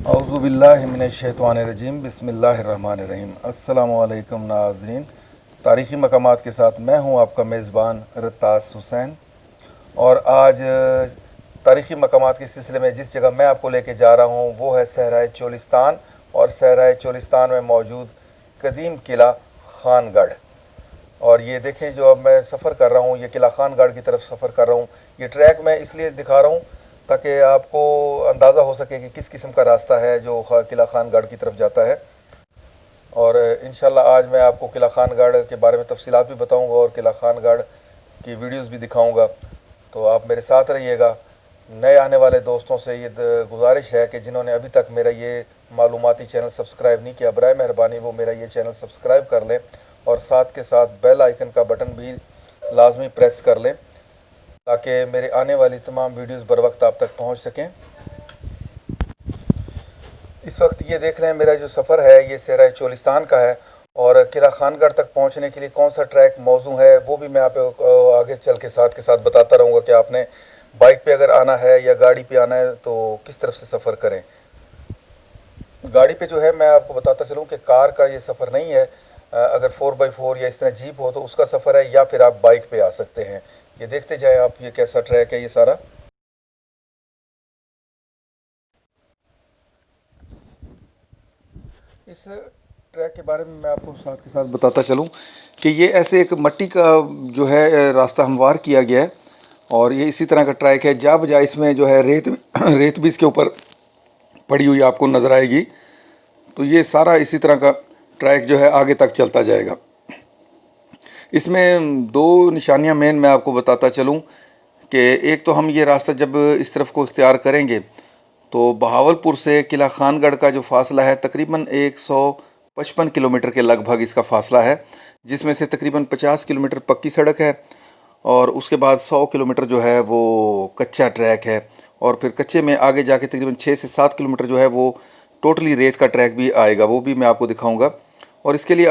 औज़ुबिल्लाहिमिनश्शैतानिर्रजीम बिस्मिल्लाहिर्रहमानिर्रहीम। अस्सलामु अलैकुम नाज़रीन। तारीख़ी मकामात के साथ मैं हूँ आपका मेज़बान रत्तास हुसैन। और आज तारीख़ी मकामात के सिलसिले में जिस जगह मैं आपको लेके जा रहा हूँ वो है सहराए चोलिस्तान। और सहराए चोलिस्तान में मौजूद कदीम किला खानगढ़। और ये देखें, जो अब मैं सफ़र कर रहा हूँ, ये किला खानगढ़ की तरफ सफ़र कर रहा हूँ। ये ट्रैक मैं इसलिए दिखा रहा हूँ ताकि आपको अंदाज़ा हो सके कि किस किस्म का रास्ता है जो किला खानगढ़ की तरफ जाता है। और इंशाल्लाह आज मैं आपको किला खानगढ़ के बारे में तफसीलात भी बताऊंगा और किला खानगढ़ की वीडियोस भी दिखाऊंगा। तो आप मेरे साथ रहिएगा। नए आने वाले दोस्तों से ये गुजारिश है कि जिन्होंने अभी तक मेरा ये मालूमाती चैनल सब्सक्राइब नहीं किया, बराए मेहरबानी वो मेरा ये चैनल सब्सक्राइब कर लें और साथ के साथ बेल आइकन का बटन भी लाजमी प्रेस कर लें ताकि मेरे आने वाली तमाम वीडियोस बर वक्त आप तक पहुंच सकें। इस वक्त ये देख रहे हैं मेरा जो सफ़र है ये सहराए चोलिस्तान का है। और किला खानगढ़ तक पहुंचने के लिए कौन सा ट्रैक मौजू है वो भी मैं आप आगे चल के साथ बताता रहूँगा कि आपने बाइक पे अगर आना है या गाड़ी पे आना है तो किस तरफ से सफ़र करें। गाड़ी पे जो है मैं आपको बताता चलूँ कि कार का ये सफ़र नहीं है। अगर 4x4 या इस तरह जीप हो तो उसका सफ़र है, या फिर आप बाइक पे आ सकते हैं। ये देखते जाएं आप, ये कैसा ट्रैक है ये सारा। इस ट्रैक के बारे में मैं आपको साथ के साथ बताता चलूं कि ये ऐसे एक मिट्टी का जो है रास्ता हमवार किया गया है और ये इसी तरह का ट्रैक है। जा बजा इसमें जो है रेत रेत भी इसके ऊपर पड़ी हुई आपको नज़र आएगी। तो ये सारा इसी तरह का ट्रैक जो है आगे तक चलता जाएगा। इसमें दो निशानियां मेन मैं आपको बताता चलूं कि एक तो हम ये रास्ता जब इस तरफ को इख्तियार करेंगे तो बहावलपुर से किला खानगढ़ का जो फासला है तकरीबन 155 किलोमीटर के लगभग इसका फासला है, जिसमें से तकरीबन 50 किलोमीटर पक्की सड़क है और उसके बाद 100 किलोमीटर जो है वो कच्चा ट्रैक है। और फिर कच्चे में आगे जाके तकरीबन 6 से 7 किलोमीटर जो है वो टोटली रेत का ट्रैक भी आएगा, वो भी मैं आपको दिखाऊंगा। और इसके लिए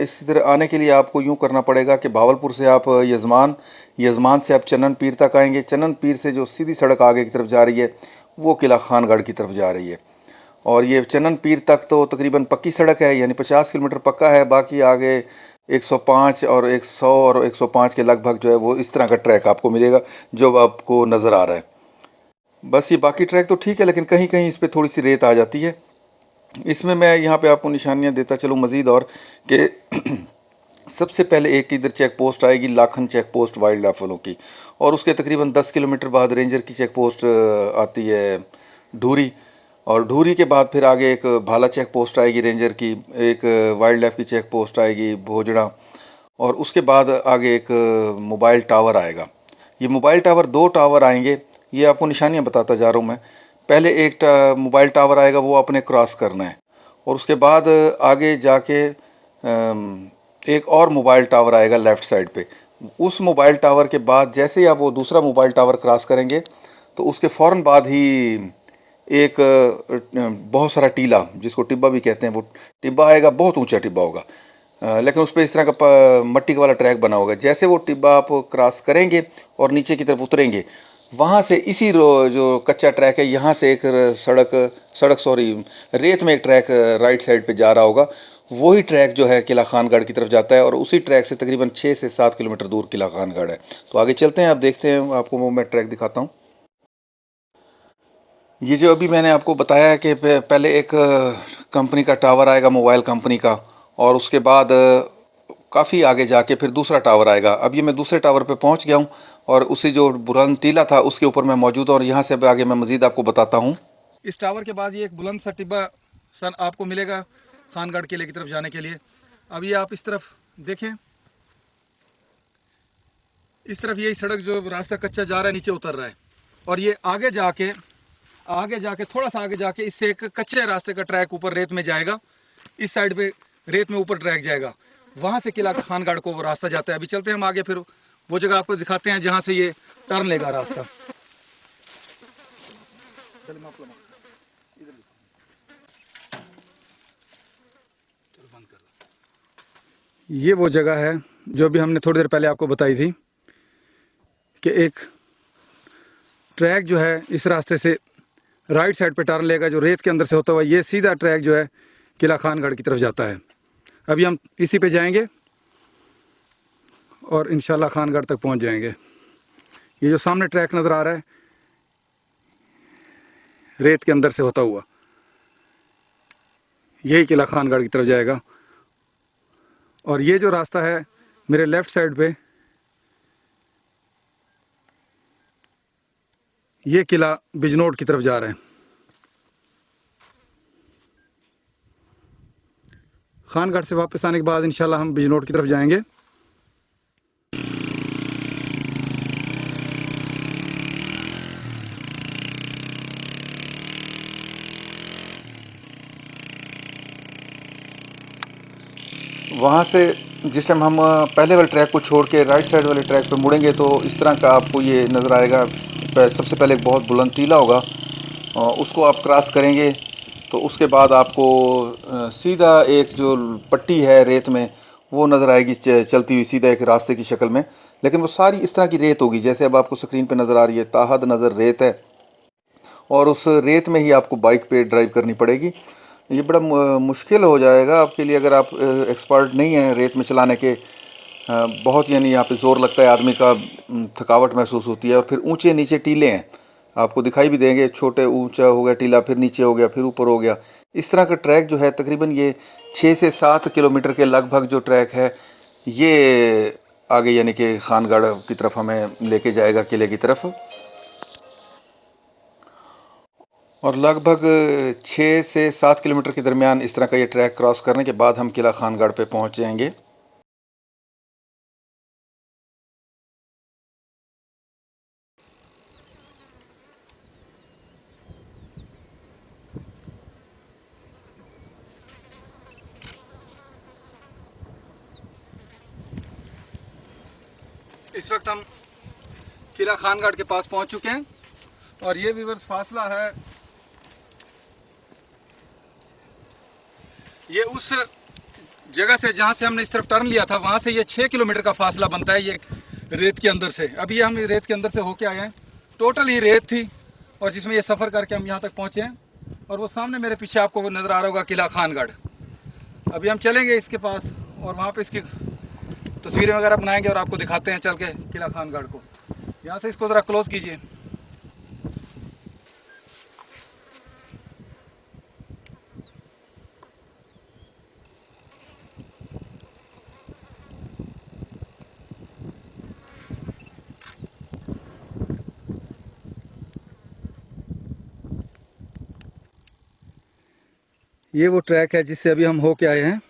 इसी तरह आने के लिए आपको यूँ करना पड़ेगा कि भावलपुर से आप यजमान से आप चन्नन पीर तक आएंगे। चन्नन पीर से जो सीधी सड़क आगे की तरफ जा रही है वो किला खानगढ़ की तरफ जा रही है। और ये चन्नन पीर तक तो तकरीबन पक्की सड़क है, यानी 50 किलोमीटर पक्का है। बाकी आगे 105 और 100 और 105 के लगभग जो है वो इस तरह का ट्रैक आपको मिलेगा जो आपको नज़र आ रहा है। बस ये बाकी ट्रैक तो ठीक है, लेकिन कहीं कहीं इस पर थोड़ी सी रेत आ जाती है। इसमें मैं यहाँ पे आपको निशानियाँ देता चलूँ मज़ीद, और कि सबसे पहले एक इधर चेक पोस्ट आएगी, Lakhan check post wild life वालों की। और उसके तकरीबन 10 किलोमीटर बाद रेंजर की चेक पोस्ट आती है ढूरी। और ढूरी के बाद फिर आगे एक भाला चेक पोस्ट आएगी रेंजर की, एक वाइल्ड लाइफ की चेक पोस्ट आएगी भोजड़ा। और उसके बाद आगे एक मोबाइल टावर आएगा। ये मोबाइल टावर, दो टावर आएंगे, ये आपको निशानियाँ बताता जा रहा हूँ मैं। पहले एक मोबाइल टावर आएगा, वो आपने क्रॉस करना है। और उसके बाद आगे जाके एक और मोबाइल टावर आएगा लेफ़्ट साइड पे। उस मोबाइल टावर के बाद जैसे ही आप वो दूसरा मोबाइल टावर क्रॉस करेंगे तो उसके फ़ौरन बाद ही एक बहुत सारा टीला, जिसको टिब्बा भी कहते हैं, वो टिब्बा आएगा। बहुत ऊंचा टिब्बा होगा, लेकिन उस पर इस तरह का मट्टी का वाला ट्रैक बना होगा। जैसे वो टिब्बा आप क्रॉस करेंगे और नीचे की तरफ उतरेंगे, वहाँ से इसी जो कच्चा ट्रैक है यहाँ से एक सड़क रेत में एक ट्रैक राइट साइड पे जा रहा होगा। वही ट्रैक जो है किला खानगढ़ की तरफ जाता है और उसी ट्रैक से तकरीबन 6 से 7 किलोमीटर दूर किला खानगढ़ है। तो आगे चलते हैं, आप देखते हैं, आपको वो मैं ट्रैक दिखाता हूँ। ये जो अभी मैंने आपको बताया है कि पहले एक कंपनी का टावर आएगा, मोबाइल कंपनी का, और उसके बाद काफ़ी आगे जाके फिर दूसरा टावर आएगा। अब ये मैं दूसरे टावर पे पहुंच गया हूँ और उसी जो बुलंद टीला था उसके ऊपर मैं मौजूद हूँ, और यहाँ से अब आगे मैं मज़ीद आपको बताता हूँ। इस टावर के बाद ये एक बुलंद सा टिब्बा सन आपको मिलेगा खानगढ़ किले की तरफ जाने के लिए। अब ये आप इस तरफ देखें, इस तरफ यही सड़क जो रास्ता कच्चा जा रहा है नीचे उतर रहा है, और ये आगे जाके थोड़ा सा आगे जाके इससे एक कच्चे रास्ते का ट्रैक ऊपर रेत में जाएगा। इस साइड पे रेत में ऊपर ट्रैक जाएगा, वहां से किला खानगढ़ को वो रास्ता जाता है। अभी चलते हैं हम आगे, फिर वो जगह आपको दिखाते हैं जहां से ये टर्न लेगा रास्ता। ये वो जगह है जो अभी हमने थोड़ी देर पहले आपको बताई थी कि एक ट्रैक जो है इस रास्ते से राइट साइड पे टर्न लेगा, जो रेत के अंदर से होता हुआ ये सीधा ट्रैक जो है किला खानगढ़ की तरफ जाता है। अभी हम इसी पे जाएंगे और इंशाल्लाह खानगढ़ तक पहुंच जाएंगे। ये जो सामने ट्रैक नज़र आ रहा है रेत के अंदर से होता हुआ, यही किला खानगढ़ की तरफ जाएगा। और ये जो रास्ता है मेरे लेफ्ट साइड पे, ये किला बिजनौर की तरफ जा रहा है। खानगढ़ से वापस आने के बाद इंशाल्लाह हम बिजनौर की तरफ जाएंगे। वहाँ से जिस टाइम हम पहले वाले ट्रैक को छोड़ के राइट साइड वाले ट्रैक पे मुड़ेंगे तो इस तरह का आपको ये नज़र आएगा। सबसे पहले एक बहुत बुलंद टीला होगा, उसको आप क्रॉस करेंगे तो उसके बाद आपको सीधा एक जो पट्टी है रेत में वो नज़र आएगी, चलती हुई सीधा एक रास्ते की शक्ल में। लेकिन वो सारी इस तरह की रेत होगी जैसे अब आपको स्क्रीन पे नज़र आ रही है, ताहद नज़र रेत है, और उस रेत में ही आपको बाइक पे ड्राइव करनी पड़ेगी। ये बड़ा मुश्किल हो जाएगा आपके लिए अगर आप एक्सपर्ट नहीं हैं रेत में चलाने के। बहुत यानी यहाँ पे ज़ोर लगता है आदमी का, थकावट महसूस होती है। और फिर ऊंचे नीचे टीले हैं, आपको दिखाई भी देंगे, छोटे ऊंचा हो गया टीला, फिर नीचे हो गया, फिर ऊपर हो गया। इस तरह का ट्रैक जो है तकरीबन ये 6 से 7 किलोमीटर के लगभग जो ट्रैक है ये आगे यानी कि खानगढ़ की तरफ हमें लेके जाएगा, किले की तरफ। और लगभग 6 से 7 किलोमीटर के दरमियान इस तरह का ये ट्रैक क्रॉस करने के बाद हम किला खानगढ़ पे पहुंच जाएंगे। इस वक्त हम किला खानगढ़ के पास पहुंच चुके हैं और ये व्यूअर्स फासला है, ये उस जगह से जहां से हमने इस तरफ टर्न लिया था वहां से ये 6 किलोमीटर का फासला बनता है ये रेत के अंदर से। अभी हम रेत के अंदर से होके आए हैं, टोटल ही रेत थी और जिसमें ये सफ़र करके हम यहाँ तक पहुँचे हैं। और वो सामने मेरे पीछे आपको नज़र आ रहा होगा किला खानगढ़। अभी हम चलेंगे इसके पास और वहाँ पे इसकी तस्वीरें वगैरह बनाएंगे और आपको दिखाते हैं चल के किला खानगढ़ को। यहाँ से इसको ज़रा क्लोज कीजिए। ये वो ट्रैक है जिससे अभी हम होके आए हैं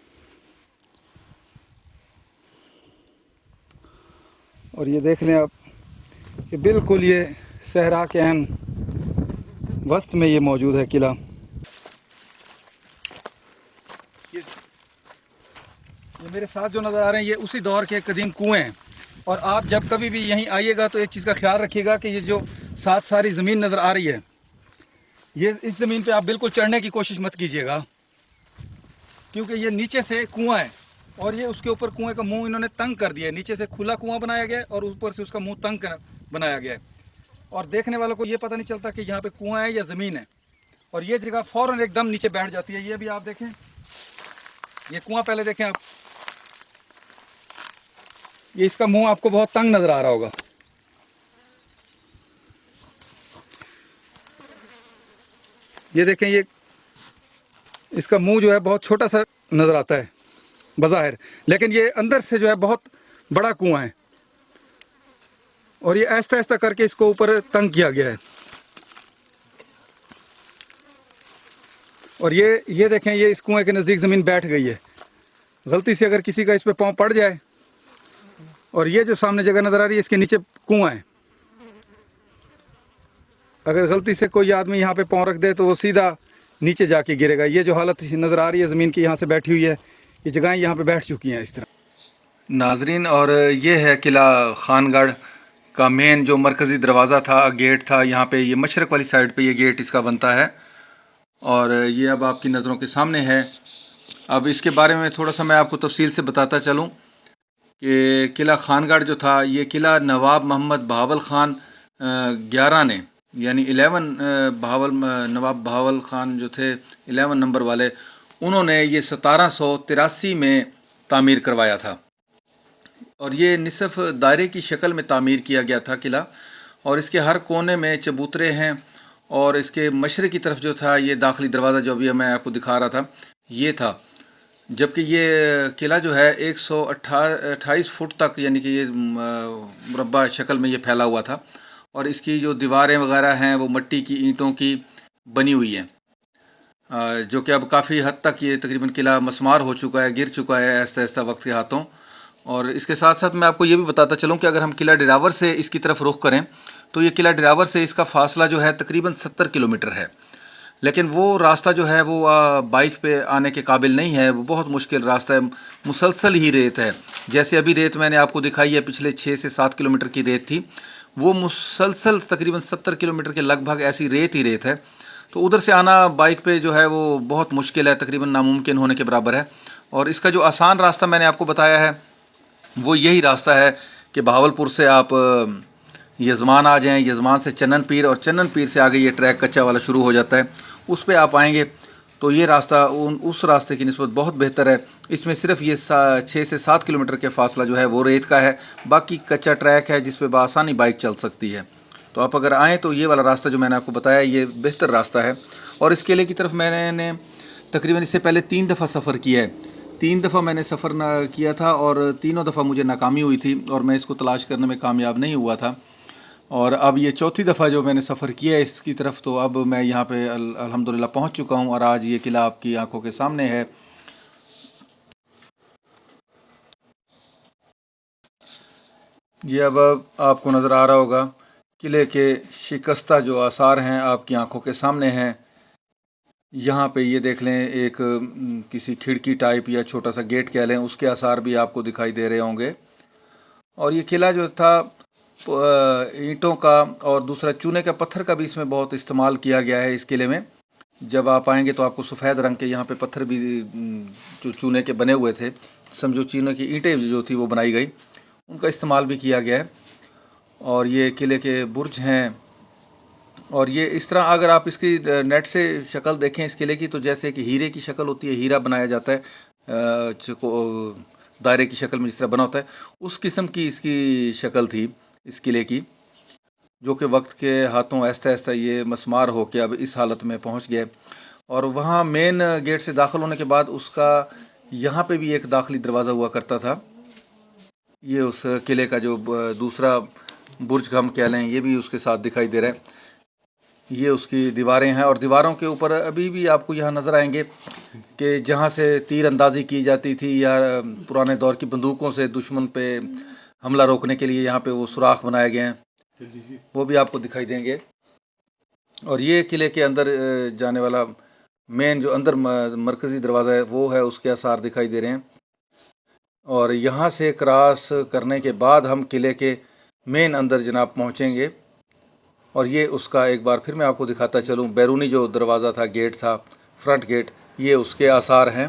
और ये देख लें आप कि बिल्कुल ये सहरा के अहम वस्त में ये मौजूद है किला। ये मेरे साथ जो नज़र आ रहे हैं ये उसी दौर के कदीम कुएं हैं। और आप जब कभी भी यहीं आइएगा तो एक चीज़ का ख्याल रखिएगा कि ये जो साथ सारी ज़मीन नज़र आ रही है, ये इस ज़मीन पे आप बिल्कुल चढ़ने की कोशिश मत कीजिएगा, क्योंकि ये नीचे से कुआं है और ये उसके ऊपर कुएं का मुंह इन्होंने तंग कर दिया है। नीचे से खुला कुआं बनाया गया है और ऊपर से उसका मुंह तंग बनाया गया है और देखने वालों को ये पता नहीं चलता कि यहाँ पे कुआं है या ज़मीन है। और ये जगह फ़ौरन एकदम नीचे बैठ जाती है। ये भी आप देखें, ये कुआं पहले देखें आप, ये इसका मुंह आपको बहुत तंग नज़र आ रहा होगा। ये देखें, ये इसका मुंह जो है बहुत छोटा सा नज़र आता है बज़ाहिर, लेकिन ये अंदर से जो है बहुत बड़ा कुआं है और ये ऐसा ऐसा करके इसको ऊपर तंग किया गया है। और ये देखें, ये इस कुएं के नज़दीक ज़मीन बैठ गई है। गलती से अगर किसी का इस पे पाँव पड़ जाए, और ये जो सामने जगह नज़र आ रही है इसके नीचे कुआं है, अगर गलती से कोई आदमी यहाँ पे पाँव रख दे तो वो सीधा नीचे जाके गिरेगा। ये जो हालत नज़र आ रही है ज़मीन की यहाँ से बैठी हुई है, ये जगहें यहाँ पे बैठ चुकी हैं इस तरह। नाजरीन, और ये है किला खानगढ़ का मेन जो मरकज़ी दरवाज़ा था, गेट था। यहाँ पे ये मशरक़ वाली साइड पे ये गेट इसका बनता है और ये अब आपकी नज़रों के सामने है। अब इसके बारे में थोड़ा सा मैं आपको तफसील से बताता चलूँ कि किला खानगढ़ जो था, ये किला नवाब मोहम्मद बहावल ख़ान 11 ने यानी 11 नवाब बहावल खान जो थे 11 नंबर वाले, उन्होंने ये 1783 में तामीर करवाया था। और ये निसफ़ दायरे की शक्ल में तामीर किया गया था किला, और इसके हर कोने में चबूतरे हैं। और इसके मशरक़ की तरफ जो था ये दाखिली दरवाज़ा जो अभी मैं आपको दिखा रहा था, ये था। जबकि ये किला जो है 128 फुट तक, यानी कि ये मुरब्बा शक्ल में ये फैला हुआ था। और इसकी जो दीवारें वगैरह हैं वो मिट्टी की ईंटों की बनी हुई हैं, जो कि अब काफ़ी हद तक ये तकरीबन किला मस्मार हो चुका है, गिर चुका है आहिस्ता आहिस्ता वक्त के हाथों। और इसके साथ साथ मैं आपको ये भी बताता चलूँ कि अगर हम किला डिरावर से इसकी तरफ रुख करें तो ये किला डिरावर से इसका फासला जो है तकरीबन 70 किलोमीटर है। लेकिन वो रास्ता जो है वो बाइक पे आने के काबिल नहीं है, वो बहुत मुश्किल रास्ता है, मुसलसल ही रेत है। जैसे अभी रेत मैंने आपको दिखाई है, पिछले 6 से 7 किलोमीटर की रेत थी, वो मुसलसल तकरीबन 70 किलोमीटर के लगभग ऐसी रेत ही रेत है। तो उधर से आना बाइक पे जो है वो बहुत मुश्किल है, तकरीबन नामुमकिन होने के बराबर है। और इसका जो आसान रास्ता मैंने आपको बताया है वो यही रास्ता है कि बहावलपुर से आप यज़मान आ जाएं, यज़मान से चन्नन पीर, और चन्नन पीर से आगे ये ट्रैक कच्चा वाला शुरू हो जाता है। उस पे आप आएंगे तो ये रास्ता उस रास्ते की निस्बत बहुत बेहतर है। इसमें सिर्फ ये 6 से 7 किलोमीटर के फासला जो है वो रेत का है, बाकी कच्चा ट्रैक है जिस पे बआसानी बाइक चल सकती है। तो आप अगर आएँ तो ये वाला रास्ता जो मैंने आपको बताया ये बेहतर रास्ता है। और इस किले की तरफ मैंने तकरीबन इससे पहले 3 दफ़ा सफ़र किया है। 3 दफ़ा मैंने सफ़र किया था और तीनों दफ़ा मुझे नाकामी हुई थी और मैं इसको तलाश करने में कामयाब नहीं हुआ था। और अब ये चौथी दफ़ा जो मैंने सफ़र किया है इसकी तरफ, तो अब मैं यहाँ पे अल्हम्दुलिल्लाह पहुँच चुका हूँ और आज ये किला आपकी आंखों के सामने है। ये अब आपको नज़र आ रहा होगा किले के शिकस्ता जो आसार हैं आपकी आंखों के सामने हैं। यहाँ पे ये देख लें, एक किसी खिड़की टाइप या छोटा सा गेट कह लें, उसके आसार भी आपको दिखाई दे रहे होंगे। और ये किला जो था ईंटों का और दूसरा चूने का पत्थर का भी इसमें बहुत इस्तेमाल किया गया है इस किले में। जब आप आएंगे तो आपको सफ़ेद रंग के यहाँ पे पत्थर भी जो चूने के बने हुए थे, समझो चूने की ईंटें जो थी वो बनाई गई, उनका इस्तेमाल भी किया गया है। और ये किले के बुर्ज हैं। और ये इस तरह अगर आप इसकी नेट से शक्ल देखें इस किले की, तो जैसे कि हीरे की शक्ल होती है, हीरा बनाया जाता है दायरे की शक्ल में जिस तरह बना होता है, उस किस्म की इसकी शक्ल थी इस किले की, जो कि वक्त के हाथों आहिस्ता आहिस्ता ये मस्मार होकर अब इस हालत में पहुंच गए। और वहाँ मेन गेट से दाखिल होने के बाद उसका यहाँ पे भी एक दाखिली दरवाज़ा हुआ करता था। ये उस किले का जो दूसरा बुर्ज हम कह लें, ये भी उसके साथ दिखाई दे रहा है। ये उसकी दीवारें हैं और दीवारों के ऊपर अभी भी आपको यहाँ नज़र आएंगे कि जहाँ से तीर अंदाज़ी की जाती थी या पुराने दौर की बंदूकों से दुश्मन पे हमला रोकने के लिए यहाँ पे वो सुराख बनाए गए हैं, वो भी आपको दिखाई देंगे। और ये किले के अंदर जाने वाला मेन जो अंदर मरकज़ी दरवाज़ा है वो है, उसके आसार दिखाई दे रहे हैं। और यहाँ से क्रॉस करने के बाद हम किले के मेन अंदर जनाब पहुँचेंगे। और ये उसका एक बार फिर मैं आपको दिखाता चलूँ, बैरूनी जो दरवाज़ा था, गेट था, फ्रंट गेट, ये उसके आसार हैं।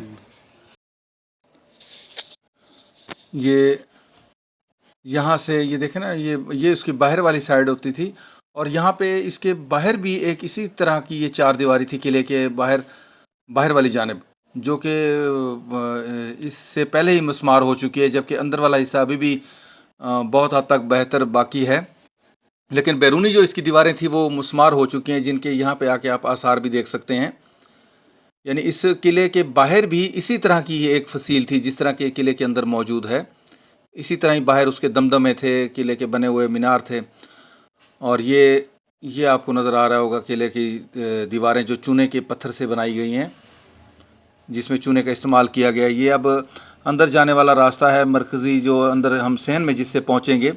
ये यहाँ से ये देखें ना, ये उसकी बाहर वाली साइड होती थी। और यहाँ पे इसके बाहर भी एक इसी तरह की ये चार दीवारी थी किले के बाहर बाहर वाली जानिब, जो कि इससे पहले ही मस्मार हो चुकी है, जबकि अंदर वाला हिस्सा अभी भी बहुत हद तक बेहतर बाकी है। लेकिन बैरूनी जो इसकी दीवारें थी वो मुस्मार हो चुकी हैं, जिनके यहाँ पे आके आप आसार भी देख सकते हैं। यानी इस किले के बाहर भी इसी तरह की ये एक फसील थी जिस तरह के किले के अंदर मौजूद है। इसी तरह ही बाहर उसके दमदमे थे, किले के बने हुए मीनार थे। और ये आपको नज़र आ रहा होगा किले की दीवारें जो चूने के पत्थर से बनाई गई हैं, जिसमें चूने का इस्तेमाल किया गया है। ये अब अंदर जाने वाला रास्ता है मरकज़ी, जो अंदर हम सहन में जिससे पहुँचेंगे।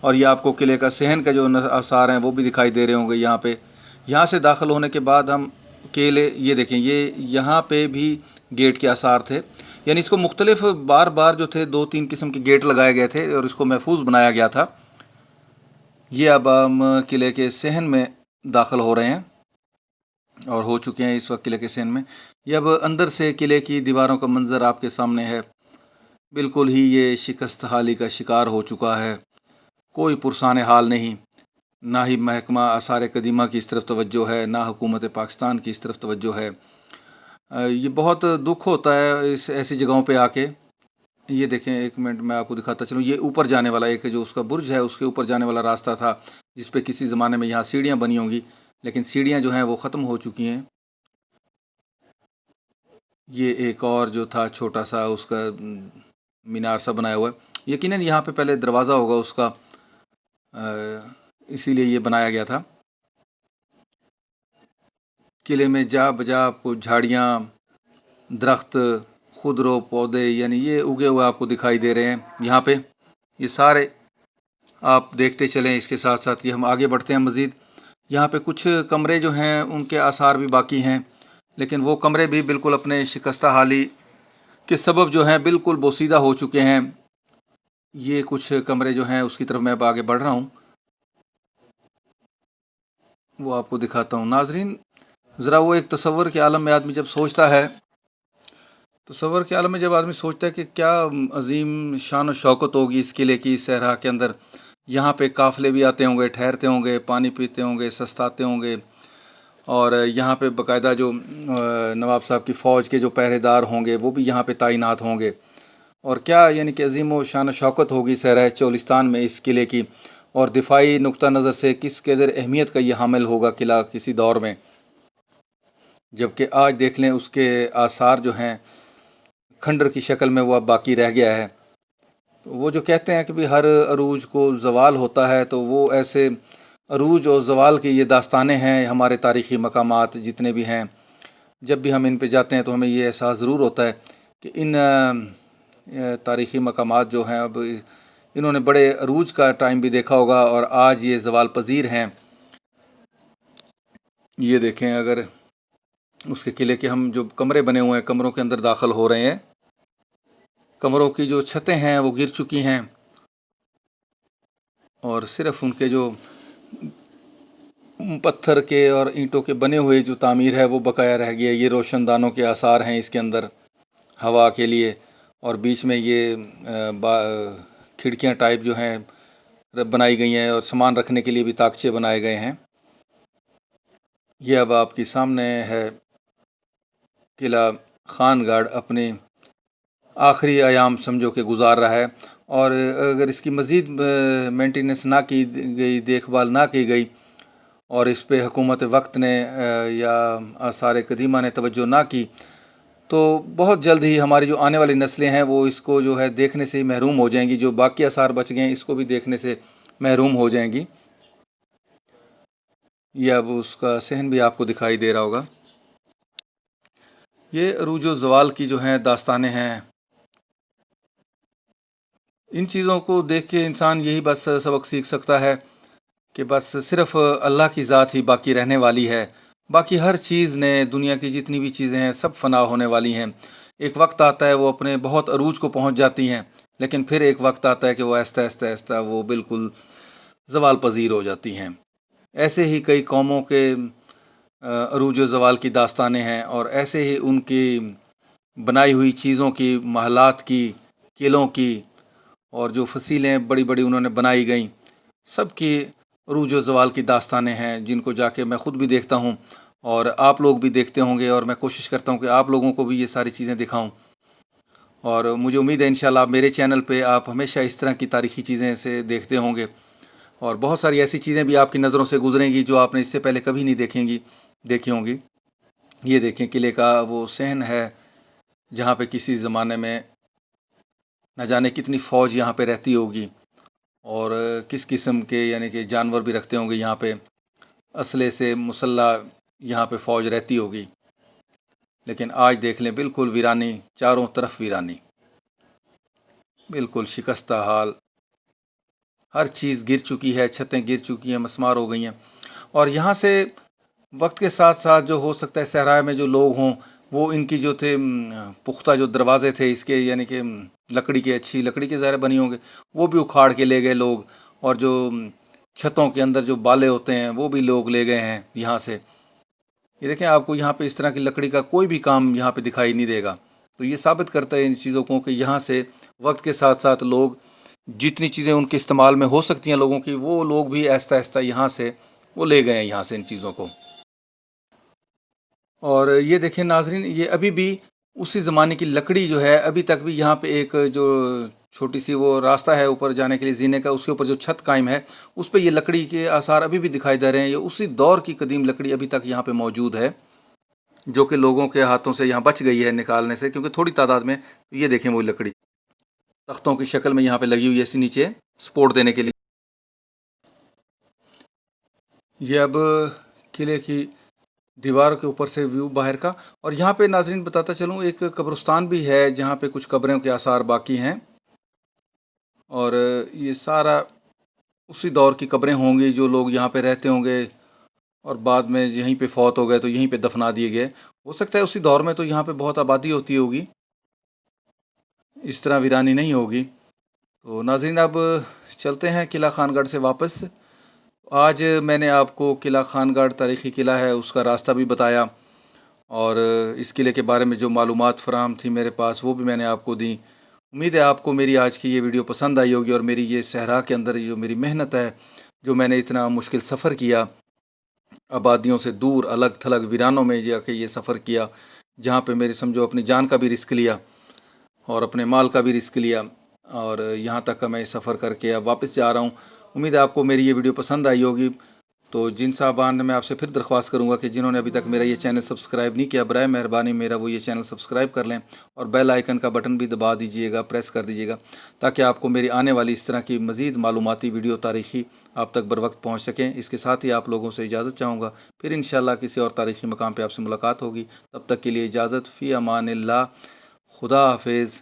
और ये आपको किले का सहन का जो आसार हैं वो भी दिखाई दे रहे होंगे यहाँ पे। यहाँ से दाखिल होने के बाद हम किले, ये देखें, ये यहाँ पे भी गेट के आसार थे। यानी इसको मुख्तलिफ बार बार जो थे 2-3 किस्म के गेट लगाए गए थे और इसको महफूज बनाया गया था। ये अब हम किले के सहन में दाखिल हो रहे हैं और हो चुके हैं इस वक्त किले के सहन में। ये अब अंदर से किले की दीवारों का मंजर आपके सामने है। बिल्कुल ही ये शिकस्त हाली का शिकार हो चुका है, कोई पुरसाने हाल नहीं। ना ही महकमा आसार कदीमा की इस तरफ तवज्जो है, ना हुकूमत पाकिस्तान की इस तरफ तवज्जो है। ये बहुत दुख होता है इस ऐसी जगहों पे आके। ये देखें, एक मिनट मैं आपको दिखाता चलूँ, ये ऊपर जाने वाला एक जो उसका बुर्ज है, उसके ऊपर जाने वाला रास्ता था, जिस पे किसी ज़माने में यहाँ सीढ़ियाँ बनी होंगी, लेकिन सीढ़ियाँ जो हैं वो ख़त्म हो चुकी हैं। ये एक और जो था छोटा-सा उसका मीनार सा बनाया हुआ है। यकीनन यहाँ पे पहले दरवाज़ा होगा उसका, इसीलिए ये बनाया गया था। किले में जा-बजा आपको झाड़ियाँ, दरख्त, खुदरो पौधे यानी ये उगे हुए आपको दिखाई दे रहे हैं यहाँ पे। ये सारे आप देखते चलें, इसके साथ-साथ ये हम आगे बढ़ते हैं मज़ीद। यहाँ पे कुछ कमरे जो हैं उनके आसार भी बाकी हैं, लेकिन वो कमरे भी बिल्कुल अपने शिकस्ता हाली के सबब जो हैं बिल्कुल बोसीदा हो चुके हैं। ये कुछ कमरे जो हैं उसकी तरफ मैं अब आगे बढ़ रहा हूँ, वो आपको दिखाता हूँ। नाज़रीन, ज़रा वो एक तसव्वुर के आलम में आदमी जब सोचता है, तसव्वुर के आलम में जब आदमी सोचता है कि क्या अज़ीम शान व शौकत होगी इस किले की, इस सहरा के अंदर। यहाँ पे काफ़िले भी आते होंगे, ठहरते होंगे, पानी पीते होंगे, सस्ताते होंगे, और यहाँ पे बाकायदा जो नवाब साहब की फ़ौज के जो पहरेदार होंगे वो भी यहाँ पे तैनात होंगे। और क्या यानी कि अज़ीम व शान शौकत होगी सहरा चोलिस्तान में इस किले की, और दिफाई नुक्ता नज़र से किस कदर अहमियत का ये हामिल होगा किला किसी दौर में। जबकि आज देख लें उसके आसार जो हैं खंडर की शक्ल में वो अब बाकी रह गया है। तो वो जो कहते हैं कि भाई हर अरूज को ज़वाल होता है, तो वो ऐसे अरूज और ज़वाल की ये दास्तानें हैं हमारे तारीख़ी मकामात जितने भी हैं। जब भी हम इन पे जाते हैं तो हमें ये एहसास ज़रूर होता है कि इन तारीख़ी मकामात जो हैं अब इन्होंने बड़े अरूज का टाइम भी देखा होगा और आज ये ज़वाल पज़ीर हैं। ये देखें, अगर उसके किले के हम जो कमरे बने हुए हैं, कमरों के अंदर दाखिल हो रहे हैं, कमरों की जो छतें हैं वो गिर चुकी हैं और सिर्फ़ उनके जो पत्थर के और ईंटों के बने हुए जो तामीर है वो बकाया रह गया है। ये रोशनदानों के आसार हैं इसके अंदर हवा के लिए, और बीच में ये खिड़कियाँ टाइप जो हैं बनाई गई हैं, और सामान रखने के लिए भी ताकचे बनाए गए हैं। ये अब आपके सामने है किला खानगढ़ अपने आखिरी अयाम समझो कि गुजार रहा है, और अगर इसकी मज़ीद मेंटेनेंस ना की गई, देखभाल ना की गई, और इस पे हुकूमत वक्त ने या आसार कदीमा ने तवज्जो ना की, तो बहुत जल्द ही हमारी जो आने वाली नस्लें हैं वो इसको जो है देखने से ही महरूम हो जाएंगी। जो बाकी आसार बच गए हैं इसको भी देखने से महरूम हो जाएंगी। ये अब उसका सहन भी आपको दिखाई दे रहा होगा। ये अरूज व ज़वाल की जो हैं दास्तानें हैं, इन चीज़ों को देख के इंसान यही बस सबक सीख सकता है कि बस सिर्फ़ अल्लाह की ज़ात ही बाकी रहने वाली है। बाकी हर चीज़ ने, दुनिया की जितनी भी चीज़ें हैं सब फ़ना होने वाली हैं। एक वक्त आता है वो अपने बहुत अरूज को पहुंच जाती हैं, लेकिन फिर एक वक्त आता है कि वो आहिस्ता वो बिल्कुल ज़वाल पज़ीर हो जाती हैं। ऐसे ही कई कौमों के अरूज व ज़वाल की दास्तानें हैं, और ऐसे ही उनकी बनाई हुई चीज़ों की, महलात की, किलों की, और जो फ़सीलें बड़ी-बड़ी उन्होंने बनाई गईं, सब की अरूज व ज़वाल की दास्तानें हैं, जिनको जाके मैं ख़ुद भी देखता हूँ और आप लोग भी देखते होंगे, और मैं कोशिश करता हूँ कि आप लोगों को भी ये सारी चीज़ें दिखाऊँ। और मुझे उम्मीद है इंशाल्लाह मेरे चैनल पे आप हमेशा इस तरह की तारीख़ी चीज़ें से देखते होंगे, और बहुत सारी ऐसी चीज़ें भी आपकी नज़रों से गुज़रेंगी जो आपने इससे पहले कभी नहीं देखी होंगी। ये देखें, किले का वो सहन है जहाँ पे किसी ज़माने में न जाने कितनी फ़ौज यहाँ पे रहती होगी, और किस किस्म के यानी कि जानवर भी रखते होंगे यहाँ पे, असले से मुसल्लह यहाँ पे फ़ौज रहती होगी। लेकिन आज देख लें, बिल्कुल वीरानी, चारों तरफ वीरानी, बिल्कुल शिकस्ता हाल, हर चीज़ गिर चुकी है, छतें गिर चुकी हैं, मसमार हो गई हैं। और यहाँ से वक्त के साथ साथ जो हो सकता है सहरा में जो लोग हों, वो इनकी जो थे पुख्ता जो दरवाजे थे इसके, यानी कि लकड़ी के, अच्छी लकड़ी के ज़ाहिर बनी होंगे, वो भी उखाड़ के ले गए लोग, और जो छतों के अंदर जो बाले होते हैं वो भी लोग ले गए हैं यहाँ से। ये देखें, आपको यहाँ पे इस तरह की लकड़ी का कोई भी काम यहाँ पे दिखाई नहीं देगा। तो ये साबित करता है इन चीज़ों को कि यहाँ से वक्त के साथ साथ लोग जितनी चीज़ें उनके इस्तेमाल में हो सकती हैं लोगों की, वो लोग भी आहिस्ता आहिस्ता यहाँ से वो ले गए हैं यहाँ से इन चीज़ों को। और ये देखें नाज़रीन, ये अभी भी उसी ज़माने की लकड़ी जो है, अभी तक भी यहाँ पे एक जो छोटी-सी वो रास्ता है ऊपर जाने के लिए ज़ीने का, उसके ऊपर जो छत कायम है, उस पे ये लकड़ी के आसार अभी भी दिखाई दे रहे हैं। ये उसी दौर की कदीम लकड़ी अभी तक यहाँ पे मौजूद है, जो कि लोगों के हाथों से यहाँ बच गई है निकालने से, क्योंकि थोड़ी तादाद में। ये देखें वो लकड़ी, तख्तों की शक्ल में यहाँ पे लगी हुई है इसी नीचे सपोर्ट देने के लिए। ये अब किले की दीवार के ऊपर से व्यू बाहर का। और यहाँ पे नाज़रीन बताता चलूँ, एक कब्रिस्तान भी है जहाँ पे कुछ कब्रों के आसार बाकी हैं। और ये सारा उसी दौर की कब्रें होंगी, जो लोग यहाँ पे रहते होंगे और बाद में यहीं पे फौत हो गए तो यहीं पे दफना दिए गए। हो सकता है उसी दौर में तो यहाँ पे बहुत आबादी होती होगी, इस तरह वीरानी नहीं होगी। तो नाज़रीन अब चलते हैं किला खानगढ़ से वापस। आज मैंने आपको किला खानगढ़ तारीख़ी किला है उसका रास्ता भी बताया, और इस किले के बारे में जो मालूमात फ़राहम थी मेरे पास वो भी मैंने आपको दी। उम्मीद है आपको मेरी आज की ये वीडियो पसंद आई होगी, और मेरी ये सहरा के अंदर जो मेरी मेहनत है, जो मैंने इतना मुश्किल सफ़र किया, आबादियों से दूर अलग थलग वीरानों में जाके ये सफ़र किया, जहाँ पे मेरे समझो अपनी जान का भी रिस्क लिया और अपने माल का भी रिस्क लिया, और यहाँ तक का मैं सफ़र करके अब वापस जा रहा हूँ। उम्मीद है आपको मेरी ये वीडियो पसंद आई होगी। तो जिन साहबान ने, मैं आपसे फिर दरख्वास्त करूंगा कि जिन्होंने अभी तक मेरा ये चैनल सब्सक्राइब नहीं किया, बराए मेहरबानी मेरा वो ये चैनल सब्सक्राइब कर लें, और बेल आइकन का बटन भी दबा दीजिएगा, प्रेस कर दीजिएगा, ताकि आपको मेरी आने वाली इस तरह की मज़ीद मालूमाती वीडियो तारीख़ी आप तक बर वक्त पहुँच सकें। इसके साथ ही आप लोगों से इजाज़त चाहूँगा, फिर इंशाअल्लाह किसी और तारीख़ी मकाम पर आपसे मुलाकात होगी। तब तक के लिए इजाज़त, फ़ी अमानिल्लाह, खुदा हाफिज़।